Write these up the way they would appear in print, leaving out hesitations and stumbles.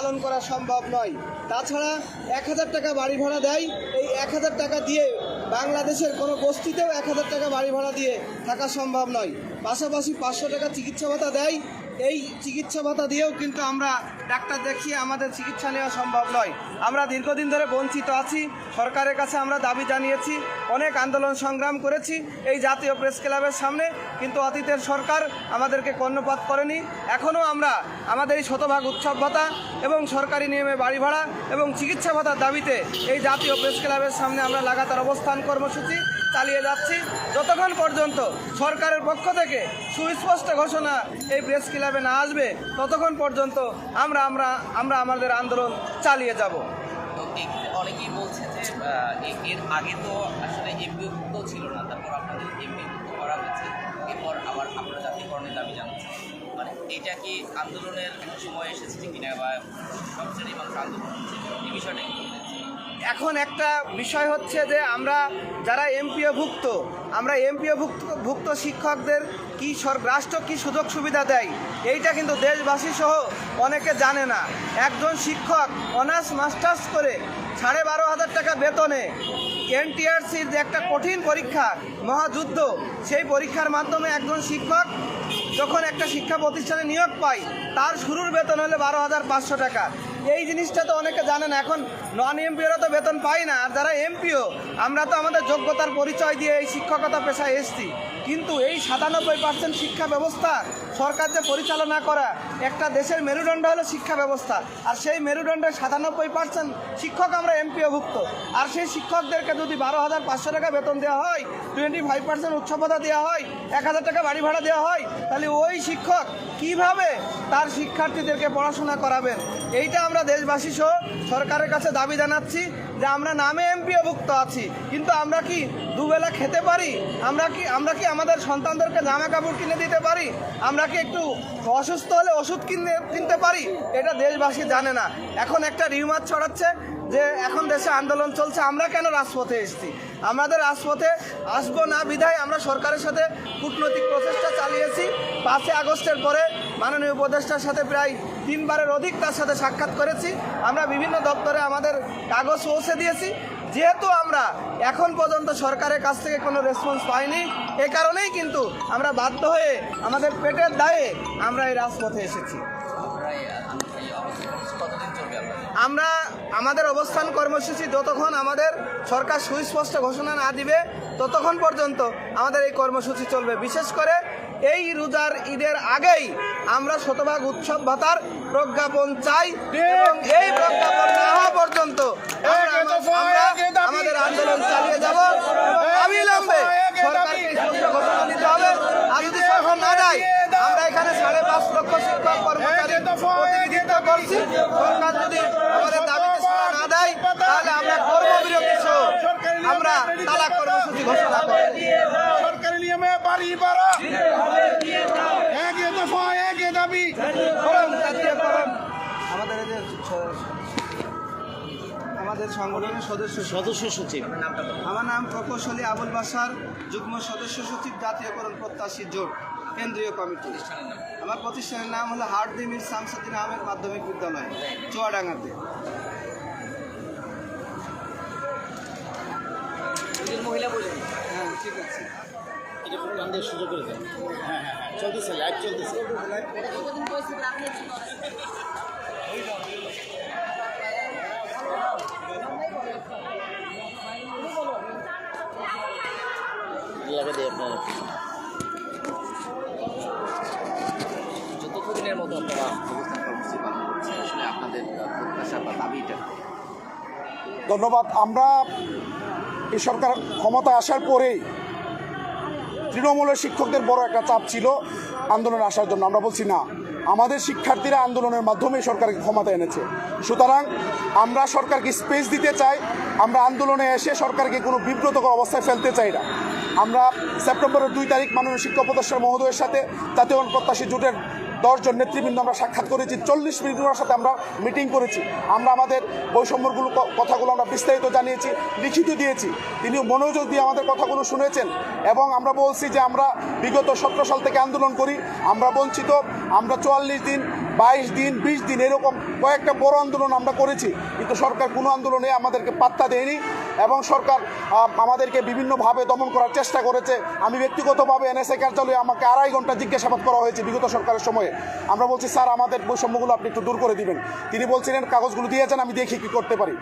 পালন করা সম্ভব নয়। তাছাড়া 1000 টাকা বাড়ি ভাড়া দেয়, এই 1000 টাকা দিয়ে বাংলাদেশের কোনো বস্তিতেও 1000 টাকা বাড়ি ভাড়া দিয়ে থাকা সম্ভব নয়। পাশাপাশি 500 টাকা চিকিৎসা ভাতা দেয়, এই চিকিৎসা ভাতা দিয়েও কিন্তু আমরা ডাক্তার দেখিয়ে আমাদের চিকিৎসা নেওয়া সম্ভব নয়। আমরা দীর্ঘদিন ধরে বঞ্চিত আছি। সরকারের কাছে আমরা দাবি জানিয়েছি, অনেক আন্দোলন সংগ্রাম করেছি এই জাতীয় প্রেস ক্লাবের সামনে, কিন্তু অতীতের সরকার আমাদেরকে কর্ণপাত করেনি। এখনও আমরা আমাদের এই শতভাগ উৎসব ভাতা এবং সরকারি নিয়মে বাড়ি ভাড়া এবং চিকিৎসা ভাতার দাবিতে এই জাতীয় প্রেস ক্লাবের সামনে আমরা লাগাতার অবস্থান কর্মসূচি চালিয়ে যাচ্ছি যতক্ষণ পর্যন্ত সরকারের পক্ষ থেকে সুস্পষ্ট ঘোষণা এই প্রেস ক্লাবে না আসবে, ততক্ষণ পর্যন্ত আমরা আমাদের আন্দোলন চালিয়ে যাব। তো অনেকেই বলছে যে এর আগে তো আসলে এমপিওভুক্ত ছিল না, তারপর আপনাদের এমপিওভুক্ত করা হয়েছে, এরপর আবার আপনারা জাতীয়করণের দাবি জানাচ্ছেন। মানে এটা কি আন্দোলনের একটা সময় এসেছে কিনা, বা সব শ্রেণীর মানুষ আন্দোলন হচ্ছে, এই বিষয়টা কি বলতে? এখন একটা বিষয় হচ্ছে যে আমরা যারা এমপিওভুক্ত শিক্ষকদের কি রাষ্ট্র কি সুযোগ সুবিধা দেয়, এইটা কিন্তু দেশবাসী সহ অনেকে জানে না। একজন শিক্ষক অনার্স মাস্টার্স করে 12,500 টাকা বেতনে এনটিআরসির যে একটা কঠিন পরীক্ষা, মহাযুদ্ধ, সেই পরীক্ষার মাধ্যমে একজন শিক্ষক যখন একটা শিক্ষা প্রতিষ্ঠানে নিয়োগ পায়, তার শুরুর বেতন হলো 12,500 টাকা। এই জিনিসটা তো অনেকে জানে না। এখন নন এমপিওরা তো বেতন পায় না, আর যারা এমপিও, আমরা তো আমাদের যোগ্যতার পরিচয় দিয়ে এই শিক্ষকতা পেশায় এসেছি, কিন্তু এই 97% শিক্ষা ব্যবস্থা সরকার যে পরিচালনা করা, একটা দেশের মেরুদণ্ড হলো শিক্ষা ব্যবস্থা, আর সেই মেরুদণ্ডের 97% শিক্ষক আমরা এমপিওভুক্ত। আর সেই শিক্ষকদেরকে যদি 12,500 টাকা বেতন দেওয়া হয়, 25% উৎসব ভাতা দেওয়া হয়, 1000 টাকা বাড়ি ভাড়া দেওয়া হয়, তাহলে ওই শিক্ষক কিভাবে তার শিক্ষার্থীদেরকে পড়াশোনা করাবেন? এইটা আমরা দেশবাসী সহ সরকারের কাছে দাবি জানাচ্ছি যে আমরা নামে এমপিওভুক্ত আছি, কিন্তু আমরা কি দুবেলা খেতে পারি? আমরা কি আমাদের সন্তানদেরকে জামা কাপড় কিনে দিতে পারি? আমরা কি একটু অসুস্থ হলে ওষুধ কিনতে পারি? এটা দেশবাসী জানে না। এখন একটা রিউমার ছড়াচ্ছে যে এখন দেশে আন্দোলন চলছে, আমরা কেন রাজপথে এসেছি? আমাদের রাজপথে আসবো না বিধায় আমরা সরকারের সাথে কূটনৈতিক প্রচেষ্টা চালিয়েছি। 5 আগস্টের পরে মাননীয় উপদেষ্টার সাথে প্রায় 3 বারের অধিক তার সাথে সাক্ষাৎ করেছি। আমরা বিভিন্ন দপ্তরে আমাদের কাগজ পৌঁছে দিয়েছি। যেহেতু আমরা এখন পর্যন্ত সরকারের কাছ থেকে কোনো রেসপন্স পাইনি, এ কারণেই কিন্তু আমরা বাধ্য হয়ে আমাদের পেটের দায়ে আমরা এই রাজপথে এসেছি। আমরা আমাদের অবস্থান কর্মসূচি যতক্ষণ আমাদের সরকার সুস্পষ্ট ঘোষণা না দিবে, ততক্ষণ পর্যন্ত আমাদের এই কর্মসূচি চলবে। বিশেষ করে এই রোজার ঈদের আগেই আমরা শতভাগ উৎসব ভাতার প্রজ্ঞাপন চাই, এবং এই প্রজ্ঞাপন না হওয়া পর্যন্ত আমরা আমাদের আন্দোলন চালিয়ে যাব। অবিলম্বে সরকারকে স্পষ্ট ঘোষণা দিতে হবে। আর যদি সরকার না দেয়, আমরা এখানে 5.5 লক্ষ শিক্ষক কর্মচারী প্রতিনিধিত্ব করছি। সরকার যদি আমাদের দাবিতে সাড়া না দেয়, তাহলে আমরা কর্মবিরতি সহ আমরা তালাক কর্মসূচি ঘোষণা করব। সরকারি নিয়মে বাড়ি ভাড়া, একই দফা একই দাবি। আমাদের সংগঠনের সদস্য সচিব, আমার নাম প্রকৌশলী আবুল বাশার, যুগ্ম সদস্য সচিব, জাতীয়করণ প্রত্যাশী জোট, কেন্দ্রীয় কমিটি। আমার প্রতিষ্ঠানের নাম হলো হার্দি মির শামসুদ্দিন আহমেদ মাধ্যমিক বিদ্যালয়, চুয়াডাঙ্গাতে। মহিলা বলুন। হ্যাঁ, ঠিক আছে। সুযোগ করে দেন। হ্যাঁ, চলতেছে, লাইভ চলতেছে। যতদিনের মতো আপনারা অবস্থান কর্মসূচি পালন করছেন, আসলে আপনাদের প্রত্যাশা বা দাবিটা? ধন্যবাদ। আমরা এই সরকার ক্ষমতা আসার পরেই তৃণমূলের শিক্ষকদের বড় একটা চাপ ছিল আন্দোলনে আসার জন্য। আমরা বলছি না, আমাদের শিক্ষার্থীরা আন্দোলনের মাধ্যমে সরকারকে ক্ষমতা এনেছে। সুতরাং আমরা সরকারকে স্পেস দিতে চাই। আমরা আন্দোলনে এসে সরকারকে কোনো বিব্রতকর অবস্থায় ফেলতে চাই না। আমরা সেপ্টেম্বরের 2 তারিখ মাননীয় শিক্ষা উপদেষ্টা মহোদয়ের সাথে জাতীয় প্রত্যাশী জোটের 10 জন নেতৃবৃন্দ আমরা সাক্ষাৎ করেছি। 40 মিনিট ওনার সাথে আমরা মিটিং করেছি। আমরা আমাদের বৈষম্যগুলো কথাগুলো আমরা বিস্তারিত জানিয়েছি, লিখিত দিয়েছি। তিনি মনোযোগ দিয়ে আমাদের কথাগুলো শুনেছেন, এবং আমরা বলছি যে আমরা বিগত 17 সাল থেকে আন্দোলন করি, আমরা বঞ্চিত। আমরা 44 দিন 22 দিন 20 দিন এরকম কয়েকটা বড় আন্দোলন আমরা করেছি, কিন্তু সরকার কোনো আন্দোলনে আমাদেরকে পাত্তা দেয়নি এবং সরকার আমাদেরকে বিভিন্নভাবে দমন করার চেষ্টা করেছে। আমি ব্যক্তিগতভাবে এনএসএ কার্যালয়ে আমাকে 2.5 ঘন্টা জিজ্ঞাসাবাদ করা হয়েছে বিগত সরকারের সময়ে। আমরা বলছি স্যার আমাদের বৈষম্যগুলো আপনি একটু দূর করে দিবেন। তিনি বলছিলেন কাগজগুলো দিয়েছেন, আমি দেখি কী করতে পারি।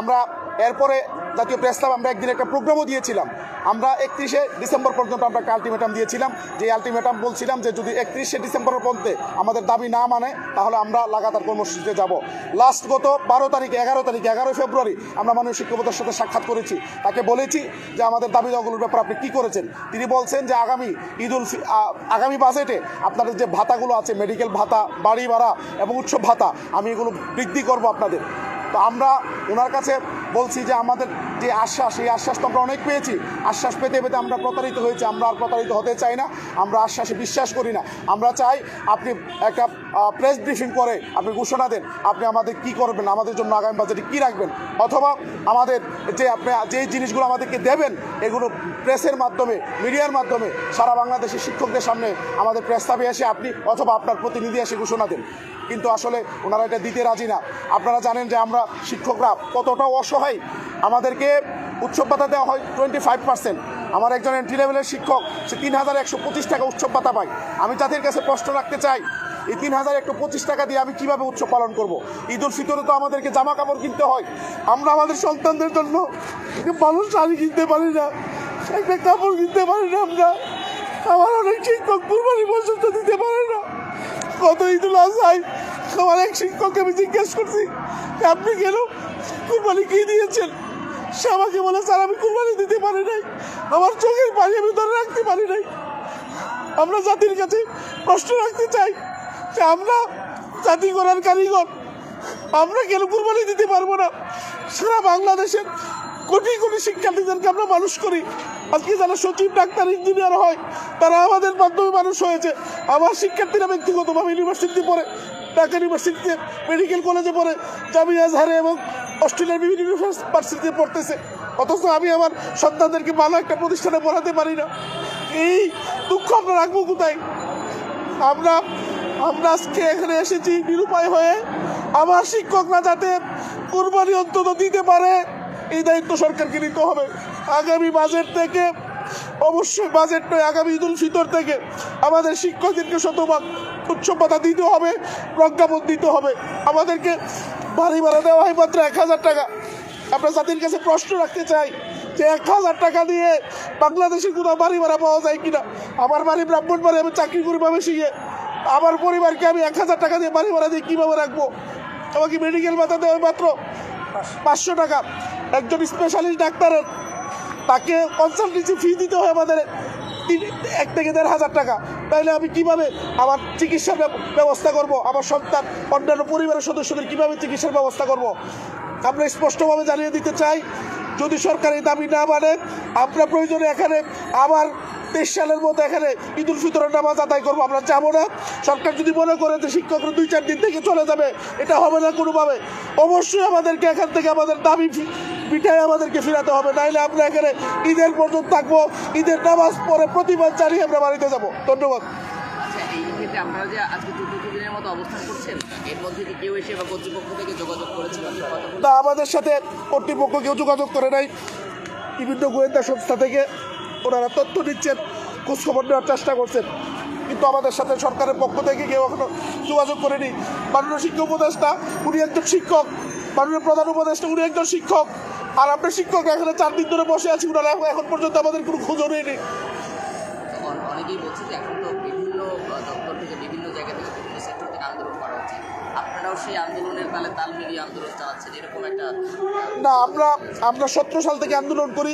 আমরা এরপরে জাতীয় প্রেস ক্লাব আমরা একদিন একটা প্রোগ্রামও দিয়েছিলাম। আমরা 31শে ডিসেম্বর পর্যন্ত আমরা একটা আলটিমেটাম দিয়েছিলাম, যে আলটিমেটাম বলছিলাম যে যদি 31শে ডিসেম্বরের মধ্যে আমাদের দাবি না মানে তাহলে আমরা লাগাতার কর্মসূচিতে যাব। লাস্ট গত 11 ফেব্রুয়ারি আমরা মাননীয় শিক্ষকদের সাথে সাক্ষাৎ করেছি, তাকে বলেছি যে আমাদের দাবি দাওয়াগুলোর ব্যাপারে আপনি কী করেছেন। তিনি বলছেন যে আগামী বাজেটে আপনাদের যে ভাতাগুলো আছে, মেডিকেল ভাতা, বাড়ি ভাড়া এবং উৎসব ভাতা, আমি এগুলো বৃদ্ধি করব আপনাদের। তো আমরা ওনার কাছে বলছি যে আমাদের যে আশ্বাস, এই আশ্বাস তো আমরা অনেক পেয়েছি, আশ্বাস পেতে পেতে আমরা প্রতারিত হয়েছি। আমরা আর প্রতারিত হতে চাই না, আমরা আশ্বাসে বিশ্বাস করি না। আমরা চাই আপনি একটা প্রেস ব্রিফিং করে আপনি ঘোষণা দেন আপনি আমাদের কি করবেন, আমাদের জন্য আগামী বাজেটে কী রাখবেন, অথবা আমাদের যে আপনি যেই জিনিসগুলো আমাদেরকে দেবেন এগুলো প্রেসের মাধ্যমে, মিডিয়ার মাধ্যমে সারা বাংলাদেশের শিক্ষকদের সামনে আমাদের প্রস্তাবে এসে আপনি অথবা আপনার প্রতিনিধি এসে ঘোষণা দেন। কিন্তু আসলে ওনারা এটা দিতে রাজি না। আপনারা জানেন যে আমরা শিক্ষকরা কতটা অসহায়। আমাদেরকে উৎসব ভাতা দেওয়া হয় 25%। আমার একজন এন্ট্রি লেভেলের শিক্ষক, সে 3,125 টাকা উৎসব ভাতা পায়। আমি তাদের কাছে প্রশ্ন রাখতে চাই, এই 3,125 টাকা দিয়ে আমি কিভাবে উৎসব পালন করব? ঈদ উল ফিতরে তো আমাদেরকে জামা কাপড় কিনতে হয়, আমরা আমাদের সন্তানদের জন্য ভালো শাড়ি কিনতে পারি না, একটা কাপড় কিনতে পারি না। আমার অনেক শিক্ষক কুরবানি পর্যন্ত দিতে পারে না। কত ঈদুল আজহায় আমার এক শিক্ষককে আমি জিজ্ঞেস করছি আপনি কেন কুরবানি কি দিয়েছেন, সে আমাকে বলে স্যার আমি কুরবানি দিতে পারি নাই, আমার চোখের পানি আমি ধরে রাখতে পারি নাই। আমরা জাতির কাছে প্রশ্ন রাখতে চাই যে আমরা জাতি গড়ার কারিগর, আমরা কেন কুরবানি দিতে পারবো না? সারা বাংলাদেশের কোটি কোটি শিক্ষার্থীদেরকে আমরা মানুষ করি। আজকে যারা সচিব, ডাক্তার, ইঞ্জিনিয়ার হয় তারা আমাদের মাধ্যমে মানুষ হয়েছে। আমার শিক্ষার্থীরা ব্যক্তিগতভাবে ইউনিভার্সিটিতে পড়ে, ঢাকা ইউনিভার্সিটিতে, মেডিকেল কলেজে পড়ে, জামিয়া আজহারে এবং অস্ট্রেলিয়ার বিভিন্ন ইউনিভার্সিটিতে পড়তেছে, অথচ আমি আমার সন্তানদেরকে ভালো একটা প্রতিষ্ঠানে পড়াতে পারি না। এই দুঃখ আমরা রাখবো কোথায়? আমরা আজকে এখানে এসেছি নিরুপায় হয়ে। আমার শিক্ষকরা যাতে কুরবানি অন্তত দিতে পারে এই দায়িত্ব সরকারকে নিতে হবে। আগামী বাজেট থেকে, অবশ্যই বাজেট নয়, আগামী ঈদ উল ফিতর থেকে আমাদের শিক্ষকদেরকে শতভাগ উৎসব ভাতা দিতে হবে, প্রজ্ঞাপন দিতে হবে। আমাদেরকে বাড়ি ভাড়া দেওয়া হয় মাত্র 1,000 টাকা। আমরা জাতির কাছে প্রশ্ন রাখতে চাই যে 1,000 টাকা দিয়ে বাংলাদেশের কোথাও বাড়ি ভাড়া পাওয়া যায় কিনা? আমার বাড়ি ব্রাহ্মণবাড়ি, আমি চাকরি করি ভাবে শিখে, আমার পরিবারকে আমি 1,000 টাকা দিয়ে বাড়ি ভাড়া দিয়ে কীভাবে রাখবো? আমাকে মেডিকেল ভাতা দেওয়া মাত্র 500 টাকা। একজন স্পেশালিস্ট ডাক্তারের তাকে কনসালটেন্সি ফি দিতে হয় আমাদের 1 থেকে 1,500 টাকা। তাইলে আমি কিভাবে আমার চিকিৎসার ব্যবস্থা করব? আমার সন্তান, অন্যান্য পরিবারের সদস্যদের কিভাবে চিকিৎসার ব্যবস্থা করব? আমরা স্পষ্টভাবে জানিয়ে দিতে চাই, যদি সরকার এই দাবি না মানে আমরা প্রয়োজনে এখানে আবার 23 সালের মতো এখানে ঈদ উল ফিতরের নামাজ আদায় করবো। আমরা যাবো না। সরকার যদি মনে করে যে শিক্ষকরা 2-4 দিন থেকে চলে যাবে, এটা হবে না কোনোভাবে। অবশ্যই আমাদেরকে এখান থেকে আমাদের দাবি পিঠায় আমাদেরকে ফিরাতে হবে, নাইলে আমরা এখানে ঈদের পর্যন্ত থাকবো। ঈদের নামাজ পরে প্রতিবাদ জানিয়ে আমরা বাড়িতে যাবো। ধন্যবাদ। আচ্ছা, এই ক্ষেত্রে আপনারা যে আজকে 14 দিনের মতো অবস্থান করছেন, এর মধ্যে কি কেউ এসে বা কর্তৃপক্ষ থেকে যোগাযোগ করেছিল? না, আমাদের সাথে কর্তৃপক্ষ কেউ যোগাযোগ করে নাই। বিভিন্ন গোয়েন্দা সংস্থা থেকে ওনারা তথ্য দিচ্ছেন, খোঁজখবর নেওয়ার চেষ্টা করছেন, কিন্তু আমাদের সাথে সরকারের পক্ষ থেকে কেউ এখনো যোগাযোগ করেনি। মাননীয় শিক্ষা উপদেষ্টা উনি একজন শিক্ষক, মাননীয় প্রধান উপদেষ্টা উনি একজন শিক্ষক, আর আমরা শিক্ষক এখানে 4 দিন ধরে বসে আছি, ওনারা এখন পর্যন্ত আমাদের কোনো খোঁজও নেই। অনেকেই বলছে যে এখন তো বিভিন্ন দপ্তর থেকে, বিভিন্ন জায়গা থেকে, বিভিন্ন সেক্টর থেকে আন্দোলন করা হচ্ছে, আপনারাও সেই আন্দোলনের তাল মিলিয়ে আন্দোলন চালাচ্ছেন, এরকম একটা? না, আমরা 17 সাল থেকে আন্দোলন করি।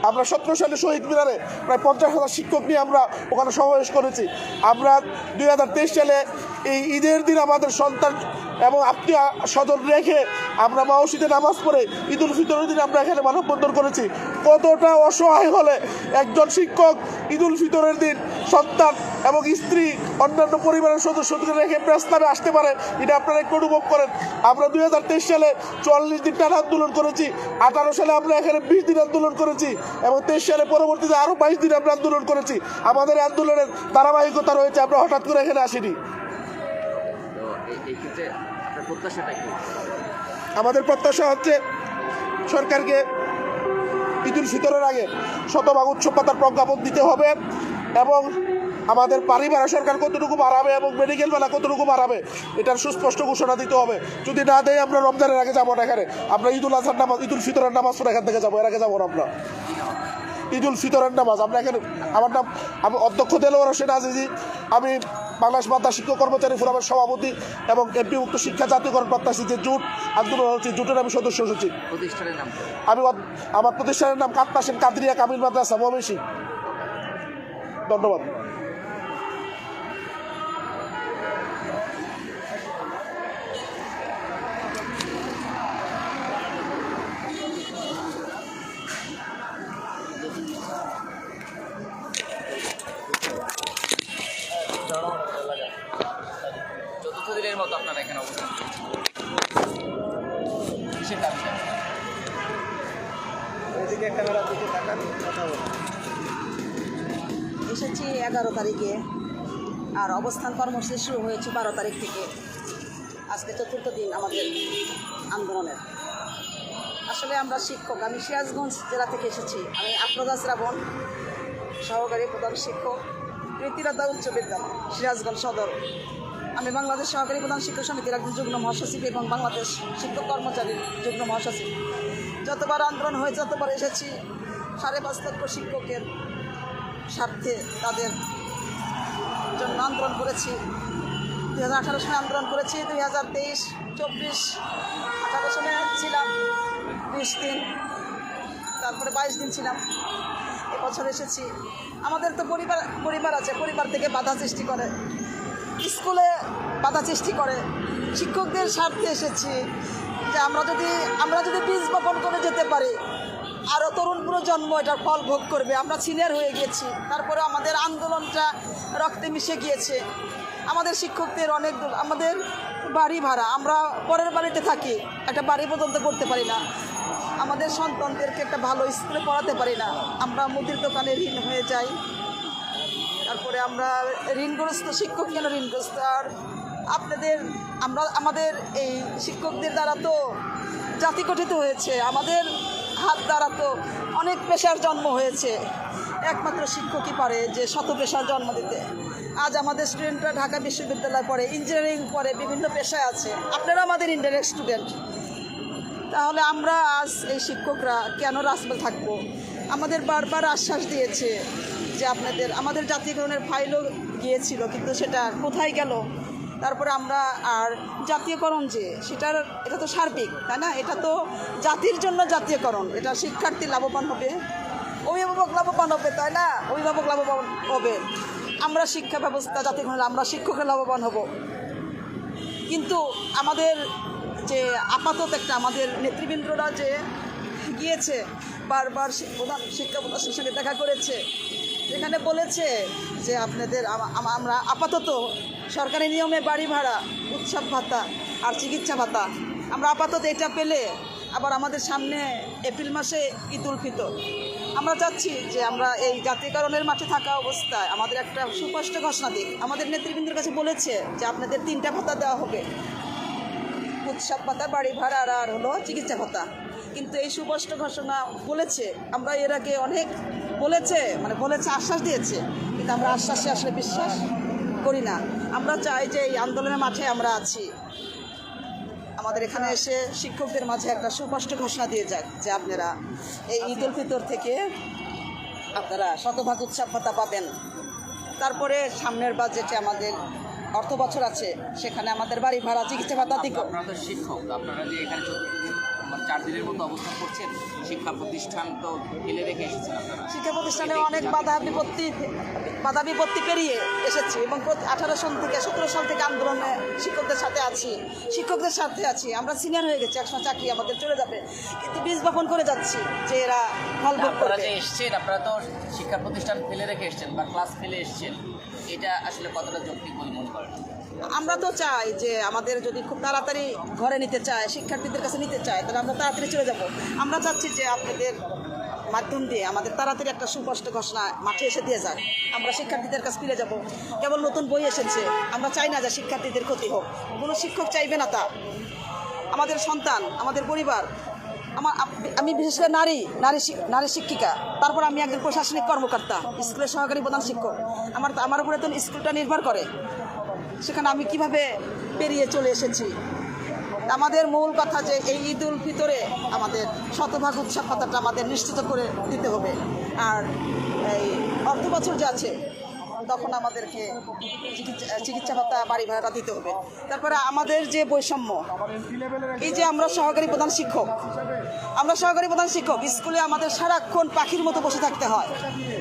আমরা 17 সালে শহীদ মিনারে প্রায় 50,000 শিক্ষক নিয়ে আমরা ওখানে সমাবেশ করেছি। আমরা 2023 সালে এই ঈদের দিন আমাদের সন্তান এবং আত্মীয় স্বজন রেখে আমরা মসজিদে নামাজ পড়ে ঈদ উল ফিতরের দিন আমরা এখানে মানববন্ধন করেছি। কতটা অসহায় হলে একজন শিক্ষক ঈদ উল ফিতরের দিন সন্তান এবং স্ত্রী, অন্যান্য পরিবারের সদস্যদের রেখে প্রেসক্লাবে আসতে পারে, এটা আপনারা একটু অনুভব করেন। আমরা 2023 সালে 44 দিন টানা আন্দোলন করেছি, 18 সালে আমরা এখানে 20 দিন আন্দোলন করেছি, এবং 23 সালে পরবর্তীতে আরও 22 দিন আমরা আন্দোলন করেছি। আমাদের আন্দোলনের ধারাবাহিকতা রয়েছে, আমরা হঠাৎ করে এখানে আসিনি। তো ক্ষেত্রে আপনার প্রত্যাশাটা কি? আমাদের প্রত্যাশা হচ্ছে সরকারকে ঈদুল ফিতরের আগে শতভাগ উৎসব পাতার প্রজ্ঞাপন দিতে হবে এবং আমাদের বাড়ি ভাড়া সরকার কতটুকু বাড়াবে এবং মেডিকেল ভাড়া কতটুকু বাড়াবে এটার সুস্পষ্ট ঘোষণা দিতে হবে। যদি না দেয় আমরা রমজানের আগে যাবো না, এখানে আমরা ঈদুল আজহার নামাজ, ঈদুল ফিতরের নামাজ পড়ে এখান থেকে যাবো, এর আগে যাবো না আমরা। ঈদুল ফিতরের নামাজ আমরা এখানে, আমার নাম, আমি অধ্যক্ষ দেলোয়ার হোসেন আজিজি, আমি বাংলাদেশ মাদ্রাসা শিক্ষক কর্মচারী ফোরামের সভাপতি এবং এমপিভুক্ত শিক্ষা জাতীয়করণ প্রত্যাশী যে জোট আন্দোলন হচ্ছে, জোটের আমি সদস্য সচিব। প্রতিষ্ঠানের নাম? আমার প্রতিষ্ঠানের নাম কাতনাসেন কাদরিয়া কামিল মাদ্রাসা ময়মনসিংহ। ধন্যবাদ। চতুর্থ দিনের মতো আপনারা এখানে অবস্থান করছেন, কিসের দাবি জানাচ্ছেন? এদিকে ক্যামেরা দিকে তাকান, কথা বলুন। এসেছি 11 তারিখে, আর অবস্থান কর্মসূচি শুরু হয়েছে 12 তারিখ থেকে। আজকে চতুর্থ দিন আমাদের আন্দোলনের। আসলে আমরা শিক্ষক, আমি সিরাজগঞ্জ জেলা থেকে এসেছি। আমি আফরোজা শ্রাবণ, সহকারী প্রধান শিক্ষক, প্রীতিলতা উচ্চ বিদ্যালয়, সিরাজগঞ্জ সদর। আমি বাংলাদেশ সহকারী প্রধান শিক্ষক সমিতির একজন যুগ্ম মহাসচিব এবং বাংলাদেশ শিক্ষক কর্মচারীর যুগ্ম মহাসচিব। যতবার আন্দোলন হয়েছে ততবার এসেছি 5.5 লক্ষ শিক্ষকের স্বার্থে, তাদের জন্য আন্দোলন করেছি। 2018 সালে আন্দোলন করেছি, 2023, 24, 18 সালে ছিলাম 20 দিন, তারপরে 22 দিন ছিলাম। এবছর এসেছি। আমাদের তো পরিবার আছে, পরিবার থেকে বাধা সৃষ্টি করে, স্কুলে বাধা সৃষ্টি করে। শিক্ষকদের স্বার্থে এসেছি যে আমরা যদি বীজ বপন করে যেতে পারি, আরও তরুণ প্রজন্ম এটার ফল ভোগ করবে। আমরা সিনিয়র হয়ে গিয়েছি, তারপরে আমাদের আন্দোলনটা রক্তে মিশে গিয়েছে। আমাদের শিক্ষকদের অনেক দূর, আমাদের বাড়ি ভাড়া, আমরা পরের বাড়িতে থাকি, একটা বাড়ি পর্যন্ত করতে পারি না। আমাদের সন্তানদেরকে একটা ভালো স্কুলে পড়াতে পারি না। আমরা মুদির দোকানে ঋণ হয়ে যাই। তারপরে আমরা ঋণগ্রস্ত, শিক্ষক কেন ঋণগ্রস্ত? আর আমাদের এই শিক্ষকদের দ্বারা তো জাতি গঠিত হয়েছে, আমাদের হাত দ্বারা তো অনেক পেশার জন্ম হয়েছে। একমাত্র শিক্ষকই পারে যে শত পেশার জন্ম দিতে। আজ আমাদের স্টুডেন্টরা ঢাকা বিশ্ববিদ্যালয় পড়ে, ইঞ্জিনিয়ারিং পড়ে, বিভিন্ন পেশায় আছে। আপনারা আমাদের ইনডাইরেক্ট স্টুডেন্ট। তাহলে আমরা আজ এই শিক্ষকরা কেন রাজপথে থাকবো? আমাদের বারবার আশ্বাস দিয়েছে যে আমাদের জাতীয়করণের ফাইলও গিয়েছিল, কিন্তু সেটা কোথায় গেল? তারপরে আমরা আর জাতীয়করণ এটা তো সার্বিক, তাই না? এটা তো জাতির জন্য জাতীয়করণ, এটা শিক্ষার্থী লাভবান হবে, অভিভাবক লাভবান হবে, তাই না? অভিভাবক লাভবান হবে, আমরা শিক্ষা ব্যবস্থা জাতীয়করণ, আমরা শিক্ষকের লাভবান হব। কিন্তু আমাদের যে আপাতত আমাদের নেতৃবৃন্দরা যে গিয়েছে, বারবার প্রধান শিক্ষা প্রতিষ্ঠানের সঙ্গে দেখা করেছে, এখানে বলেছে যে আমরা আপাতত সরকারি নিয়মে বাড়ি ভাড়া, উৎসব ভাতা আর চিকিৎসা ভাতা আমরা আপাতত এটা পেলে, আবার আমাদের সামনে এপ্রিল মাসে ঈদুল ফিতর। আমরা চাচ্ছি যে আমরা এই জাতীয়করণের মাঠে থাকা অবস্থায় আমাদের একটা সুস্পষ্ট ঘোষণা দিক। আমাদের নেতৃবৃন্দের কাছে বলেছে যে আপনাদের 3টা ভাতা দেওয়া হবে, উৎসব ভাতা, বাড়ি ভাড়া আর হলো চিকিৎসা ভাতা। কিন্তু এই সুস্পষ্ট ঘোষণা বলেছে, আমরা এর আগে অনেক বলেছে, আশ্বাস দিয়েছে, কিন্তু আমরা আশ্বাসে আসলে বিশ্বাস করি না। আমরা চাই যে এই আন্দোলনের মাঠে আমরা আছি, আমাদের এখানে এসে শিক্ষকদের মাঝে একটা সুস্পষ্ট ঘোষণা দিয়ে যাক যে আপনারা এই ঈদুল ফিতর থেকে আপনারা শতভাগ উৎসব ভাতা পাবেন। তারপরে সামনের বাজেটে আমাদের অর্থ বছর আছে, সেখানে আমাদের বাড়ি ভাড়া, চিকিৎসা ভাতা দিকে। আপনারা তো শিক্ষক, আপনারা যে এখানে 4 দিনের মতো অবস্থান করছেন, শিক্ষা প্রতিষ্ঠান তো ফেলে রেখে এসেছেন আপনারা। শিক্ষা প্রতিষ্ঠানে অনেক বাধা বিপত্তি পেরিয়ে এসেছি এবং 17 সাল থেকে আন্দোলনে শিক্ষকদের সাথে আছি। আমরা সিনিয়র হয়ে গেছি, একসময় চাকরি আমাদের চলে যাবে, কিন্তু বীজ বপন করে যাচ্ছি যে এরা ফল ভোগ করবে। আপনারা যে এসছেন, আপনারা তো শিক্ষা প্রতিষ্ঠান ফেলে রেখে এসছেন বা ক্লাস ফেলে এসছেন, এটা আসলে কতটা যৌক্তিক বলে মনে করেন? আমরা তো চাই যে আমাদের যদি খুব তাড়াতাড়ি ঘরে নিতে চায়, শিক্ষার্থীদের কাছে নিতে চায়, তাহলে আমরা তাড়াতাড়ি চলে যাব। আমরা চাচ্ছি যে আপনাদের মাধ্যম দিয়ে আমাদের তাড়াতাড়ি একটা সুস্পষ্ট ঘোষণা মাঠে এসে দিয়ে যায়, আমরা শিক্ষার্থীদের কাছে ফিরে যাব। কেবল নতুন বই এসেছে, আমরা চাই না যে শিক্ষার্থীদের ক্ষতি হোক, কোনো শিক্ষক চাইবে না তা। আমাদের সন্তান, আমাদের পরিবার, আমি বিশেষ করে নারী শিক্ষিকা, তারপর আমি একজন প্রশাসনিক কর্মকর্তা, স্কুলের সহকারী প্রধান শিক্ষক। আমার উপরে তো স্কুলটা নির্ভর করে, সেখানে আমি কিভাবে পেরিয়ে চলে এসেছি। আমাদের মূল কথা যে এই ঈদ উল ফিতরে আমাদের শতভাগ উৎসবতাটা আমাদের নিশ্চিত করে দিতে হবে। আর এই অর্থ বছর যে আছে তখন আমাদেরকে চিকিৎসা ভাতা, বাড়ি ভাড়াটা দিতে হবে। তারপরে আমাদের যে বৈষম্য, এই যে আমরা সহকারী প্রধান শিক্ষক, স্কুলে আমাদের সারাক্ষণ পাখির মতো বসে থাকতে হয়।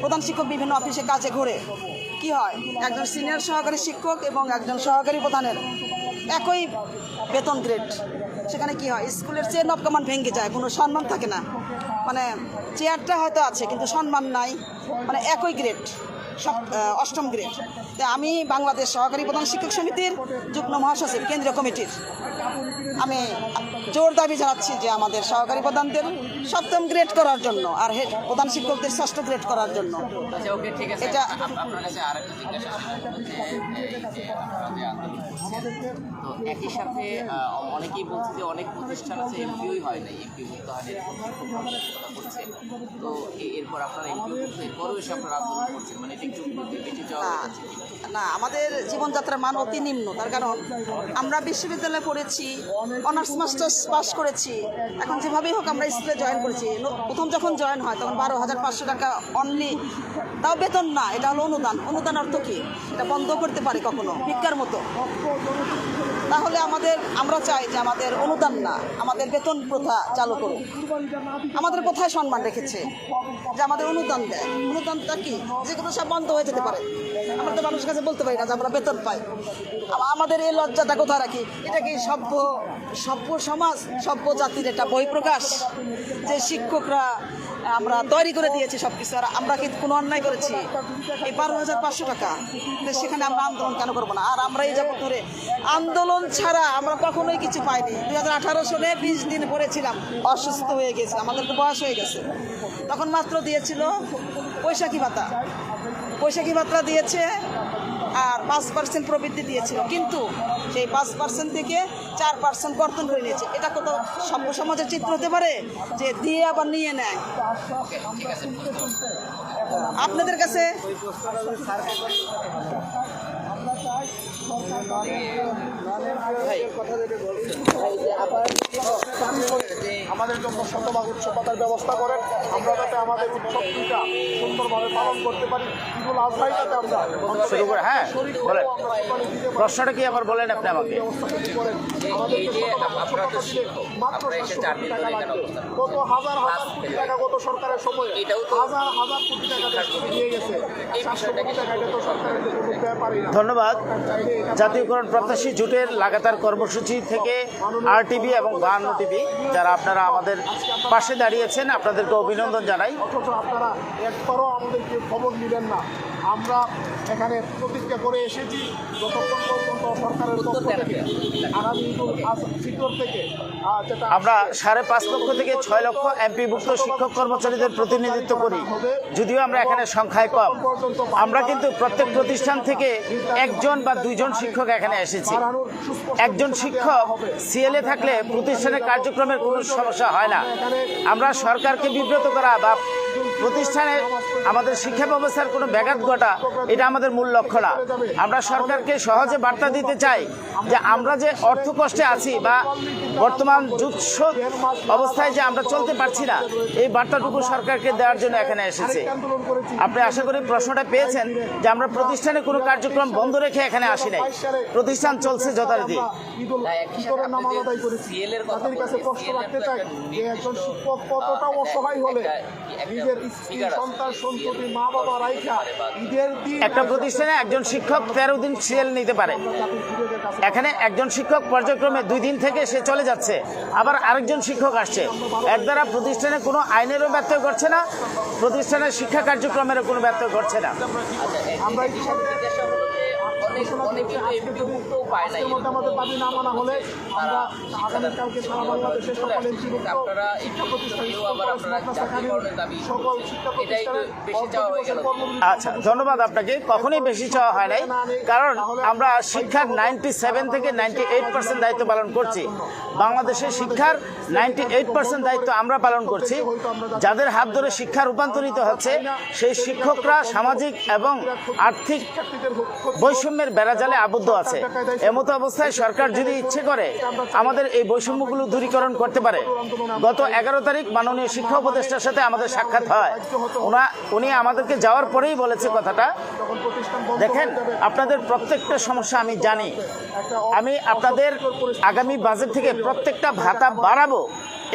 প্রধান শিক্ষক বিভিন্ন অফিসে কাজে ঘোরে, কি হয়, একজন সিনিয়র সহকারী শিক্ষক এবং একজন সহকারী প্রধানের একই বেতন গ্রেড। সেখানে কি হয়, স্কুলের চেইন অফ কমান্ড ভেঙে যায়, কোনো সম্মান থাকে না। মানে চেয়ারটা হয়তো আছে কিন্তু সম্মান নাই, মানে একই গ্রেড, সব অষ্টম গ্রেড। তাই আমি বাংলাদেশ সহকারী প্রধান শিক্ষক সমিতির যুগ্ম মহাসচিব, কেন্দ্রীয় কমিটির, আমি জোর দাবি জানাচ্ছি যে আমাদের সহকারী প্রধানদের সপ্তম গ্রেড করার জন্য আর প্রধান শিক্ষকদের ষষ্ঠ গ্রেড করার জন্য। আচ্ছা, ওকে, ঠিক আছে। এটা আপনার কাছে আরেকটা জিজ্ঞাসা তো একই সাথে অনেকেই বলছে যে অনেক প্রতিষ্ঠান আছে এমপিওই হয় না, এমপিও মুক্ত হয় না, কথা বলছে। তো এরপর আপনারা এমপিও মুক্ত, এরপরও এসে আপনারা আন্দোলন করছেন, মানে এটা একটু বেশি চাওয়া হচ্ছে না, আমাদের জীবনযাত্রার মান অতি নিম্ন। তার কারণ আমরা বিশ্ববিদ্যালয়ে পড়েছি, অনার্স মাস্টার্স পাস করেছি, এখন যেভাবেই হোক আমরা স্কুলে জয়েন করেছি। প্রথম যখন জয়েন হয় তখন 12,500 টাকা অনলি, তাও বেতন না, এটা হলো অনুদান। অনুদান অর্থ কি, এটা বন্ধ করতে পারে কখনো, ভিক্ষার মতো। তাহলে আমরা চাই যে আমাদের অনুদান না, আমাদের বেতন প্রথা চালু করুক। আমাদের কোথায় সম্মান রেখেছে যে আমাদের অনুদান দেয়? অনুদানটা কি, যেগুলো সব বন্ধ হয়ে যেতে পারে। আমরা তো মানুষের কাছে বলতে পারি না যে আমরা বেতন পাই। আমাদের এই লজ্জাটা কোথায় রাখি? এটা কি সভ্য সমাজ, সভ্য জাতির একটা বহিঃপ্রকাশ যে শিক্ষকরা আমরা তৈরি করে দিয়েছি সব কিছু, আর আমরা কিন্তু কোনো অন্যায় করেছি? এই 12,500 টাকা, সেখানে আমরা আন্দোলন কেন করবো না? আর আমরা এই যাবত ধরে আন্দোলন ছাড়া আমরা কখনোই কিছু পাইনি। 2018 সালে 20 দিন পড়েছিলাম, অসুস্থ হয়ে গেছিলাম, আমাদের তো বয়স হয়ে গেছে। তখন মাত্র দিয়েছিল বৈশাখী ভাতা দিয়েছে, আর 5% প্রবৃদ্ধি দিয়েছিল, কিন্তু সেই 5% থেকে 4% কর্তন করে নিয়েছে। এটা কত সভ্য সমাজের চিত্র হতে পারে যে দিয়ে আবার নিয়ে নেয়? আপনাদের কাছে আমাদের জন্য শতভাগ উৎসবতার ব্যবস্থা করেন, আমরা যাতে আমাদের উৎসবটা সুন্দরভাবে পালন করতে পারি। ঈদুল আজহাই যাতে আমরা শুরু করে। হ্যাঁ, বলেন, প্রশ্নটা কি আবার বলেন আপনি আমাকে। এই যে আপনারা তো শিক্ষক, আপনারা এসে 4 দিন ধরে এখানে অবস্থান করছেন, কত হাজার কোটি টাকা গত সরকারের সময়, এটাও তো হাজার কোটি টাকা নিয়ে গেছে। এই বিষয়টাকে তো সরকারের কোনো ব্যাপারই না। ধন্যবাদ। জাতীয়করণ প্রত্যাশী জোটের লাগাতার কর্মসূচি থেকে RTV এবং 52 টিভি, যারা আপনারা আমাদের পাশে দাঁড়িয়েছেন, আপনাদেরকে অভিনন্দন জানাই। অথচ আপনারা একবারও আমাদেরকে খবর নিলেন না। আমরা এখানে প্রতিজ্ঞা করে এসেছি যতক্ষণ পর্যন্ত সরকারের পক্ষ থেকে আগামী ঈদুল ফিতর থেকে যেটা আমরা 5.5 লক্ষ থেকে 6 লক্ষ এমপিভুক্ত শিক্ষক কর্মচারীদের প্রতিনিধিত্ব করি, যদিও আমরা এখানে সংখ্যায় কম। আমরা কিন্তু প্রত্যেক প্রতিষ্ঠান থেকে 1জন বা 2জন শিক্ষক এখানে এসেছি। একজন শিক্ষক সিএলএ থাকলে প্রতিষ্ঠানের কার্যক্রমের কোনো সমস্যা হয় না। আমরা সরকারকে বিব্রত করা বা প্রতিষ্ঠানে আমাদের শিক্ষা ব্যবস্থার কোনো ব্যাঘাত ঘটা, এটা আমাদের মূল লক্ষ্য না। আমরা সরকারকে সহজে বার্তা দিতে চাই যে আমরা যে অর্থ কষ্টে আছি বা বর্তমান যুদ্ধ অবস্থায় যে আমরা চলতে পারছি না, এই বার্তাটুকু সরকারকে দেওয়ার জন্য এখানে এসেছি। আপনি আশা করি প্রশ্নটা পেয়েছেন যে আমরা প্রতিষ্ঠানে কোনো কার্যক্রম বন্ধ রেখে এখানে আসি নাই, প্রতিষ্ঠান চলছে যথারীতি। ঈদুল ফিতরের নামাজ আদায় করেছি। তাদের কাছে প্রশ্ন রাখতে চাই যে একজন শিক্ষক কতটা অসহায় হলে নিজের স্ত্রী, সন্তান, সন্ততি, মা বাবা রাইখা ঈদের দিন একটা প্রতিষ্ঠানে একজন শিক্ষক 13 দিন সিএল নিতে পারে। এখানে একজন শিক্ষক পর্যায়ক্রমে 2 দিন থেকে সে চলে যাচ্ছে, আবার আরেকজন শিক্ষক আসছে। এর দ্বারা প্রতিষ্ঠানে কোনো আইনেরও ব্যত্যয় করছে না, প্রতিষ্ঠানের শিক্ষা কার্যক্রমেরও কোনো ব্যত্যয় করছে না। আমরা এই জিজ্ঞাসা হলো যে অনেকে এমপিও মুক্তও পায় না। আমাদের দাবি না মানা হলে আমরা আগামীকালকে সারা বাংলাদেশে সকল আপনারা এও আবার আপনারা জাতীয়করণের দাবি, এটাই তো বেশি চাওয়া হয়ে গেল। আচ্ছা, ধন্যবাদ আপনাকে। কখনোই বেশি চাওয়া হয় নাই, কারণ আমরা শিক্ষার 97 থেকে 98% দায়িত্ব পালন করছি। বাংলাদেশের শিক্ষার 98% দায়িত্ব আমরা পালন করছি। যাদের হাত ধরে শিক্ষা রূপান্তরিত হচ্ছে সেই শিক্ষকরা সামাজিক এবং আর্থিক বৈষম্যের বেড়াজালে আবদ্ধ আছে। এমতো অবস্থায় সরকার যদি ইচ্ছে করে আমাদের এই বৈষম্যগুলো দূরীকরণ করতে পারে। গত 11 তারিখ মাননীয় শিক্ষা উপদেষ্টার সাথে আমাদের সাক্ষাৎ হয়। উনি আমাদেরকে যাওয়ার পরেই বলেছে কথাটা, দেখেন আপনাদের প্রত্যেকটা সমস্যা আমি জানি, আমি আপনাদের আগামী বাজেট থেকে প্রত্যেকটা ভাতা বাড়াবো,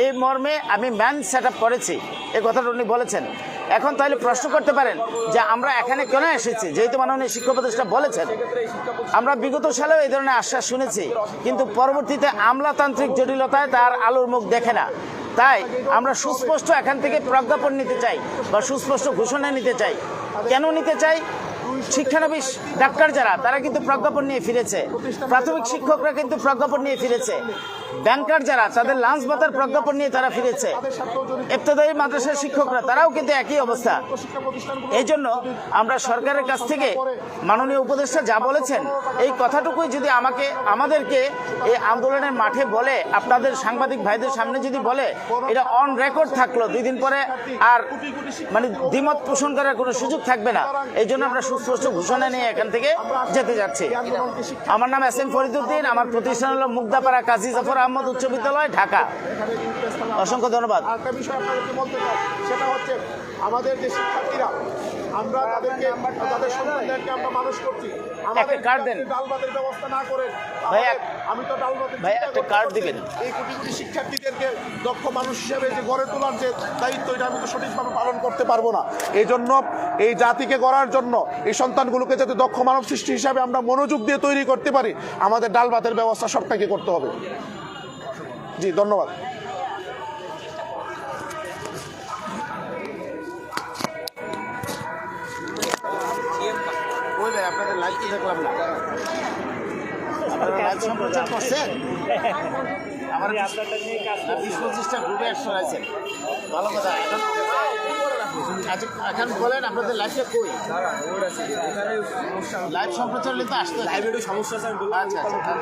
এই মর্মে আমি ম্যান সেট আপ করেছি, এই কথাটা উনি বলেছেন। এখন তাহলে প্রশ্ন করতে পারেন যে আমরা এখানে কেন এসেছি, যেহেতু মাননীয় শিক্ষা উপদেষ্টা বলেছেন। আমরা বিগত সালেও এই ধরনের আশ্বাস শুনেছি, কিন্তু পরবর্তীতে আমলাতান্ত্রিক জটিলতায় তার আলোর মুখ দেখে না। তাই আমরা সুস্পষ্ট এখান থেকে প্রজ্ঞাপন নিতে চাই বা সুস্পষ্ট ঘোষণা নিতে চাই। কেন নিতে চাই? শিক্ষানবিশ ডাক্তার যারা, তারা কিন্তু প্রজ্ঞাপন নিয়ে ফিরেছে। প্রাথমিক শিক্ষকরা কিন্তু প্রজ্ঞাপন নিয়ে ফিরেছে। ব্যাংকার যারা, তাদের লাঞ্চ ভাতার প্রজ্ঞাপন নিয়ে তারা ফিরেছে। ইবতদায়ী মাদ্রাসার শিক্ষকরা, তারাও কিন্তু একই অবস্থা। এই জন্য আমরা সরকারের কাছ থেকে মাননীয় উপদেষ্টা যা বলেছেন, এই কথাটুকুই যদি আমাদেরকে এই আন্দোলনের মাঠে বলে, আপনাদের সাংবাদিক ভাইদের সামনে যদি বলে, এটা অন রেকর্ড থাকলো, 2 দিন পরে আর মানে দ্বিমত পোষণ করার কোনো সুযোগ থাকবে না। এই জন্য আমরা সুস্পষ্ট ঘোষণা নিয়ে এখান থেকে যেতে যাচ্ছি। আমার নাম এস এম ফরিদউদ্দিন, আমার প্রতিষ্ঠান হলো মুগদাপাড়া কাজী জাফর আহমদ উচ্চ বিদ্যালয়, ঢাকা। অসংখ্য ধন্যবাদ। একটা বিষয় আপনাদেরকে বলতে চাই, সেটা হচ্ছে আমাদের যে শিক্ষার্থীরা, আমরা তাদের সন্তানদেরকে আমরা মানুষ করছি, একটা কার্ড দেন ডাল ভাতের ব্যবস্থা না করে ভাই, আমি তো ডাল ভাতের ভাই একটা কার্ড দিবেন। এই কোটি কোটি শিক্ষার্থীদেরকে দক্ষ মানুষ হিসেবে যে গড়ে তোলার যে দায়িত্ব, এটা আমি তো সঠিকভাবে পালন করতে পারবো না। এই জন্য এই জাতিকে গড়ার জন্য, এই সন্তানগুলোকে যাতে দক্ষ মানব সৃষ্টি হিসাবে আমরা মনোযোগ দিয়ে তৈরি করতে পারি, আমাদের ডাল ভাতের ব্যবস্থা সরকারকে করতে হবে। জি, ধন্যবাদ। আপনাদের লাইভ দেখলাম না, আপনারা লাইভ সম্প্রচার করছেন, আমার 20-25টা গ্রুপে একশো আছেন, ভালো কথা। এখন বলেন আপনাদের লাইভটা কই? লাইভ সম্প্রচার হলে তো আসতে লাইভ একটু সমস্যা আছে। আচ্ছা আচ্ছা,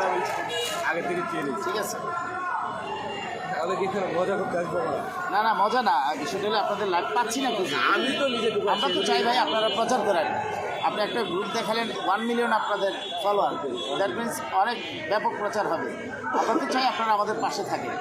আগে থেকে ঠিক আছে। না না, মজা না, বিষয়টা হলে আপনাদের লাইভ পাচ্ছি না। আমি তো নিজে, আমরা তো চাই ভাই আপনারা প্রচার করেন। আপনি একটা গ্রুপ দেখালেন 1 মিলিয়ন আপনাদের ফলোয়ার, দ্যাট মিনস অনেক ব্যাপক প্রচার হবে। আমরা তো চাই আপনারা আমাদের পাশে থাকেন।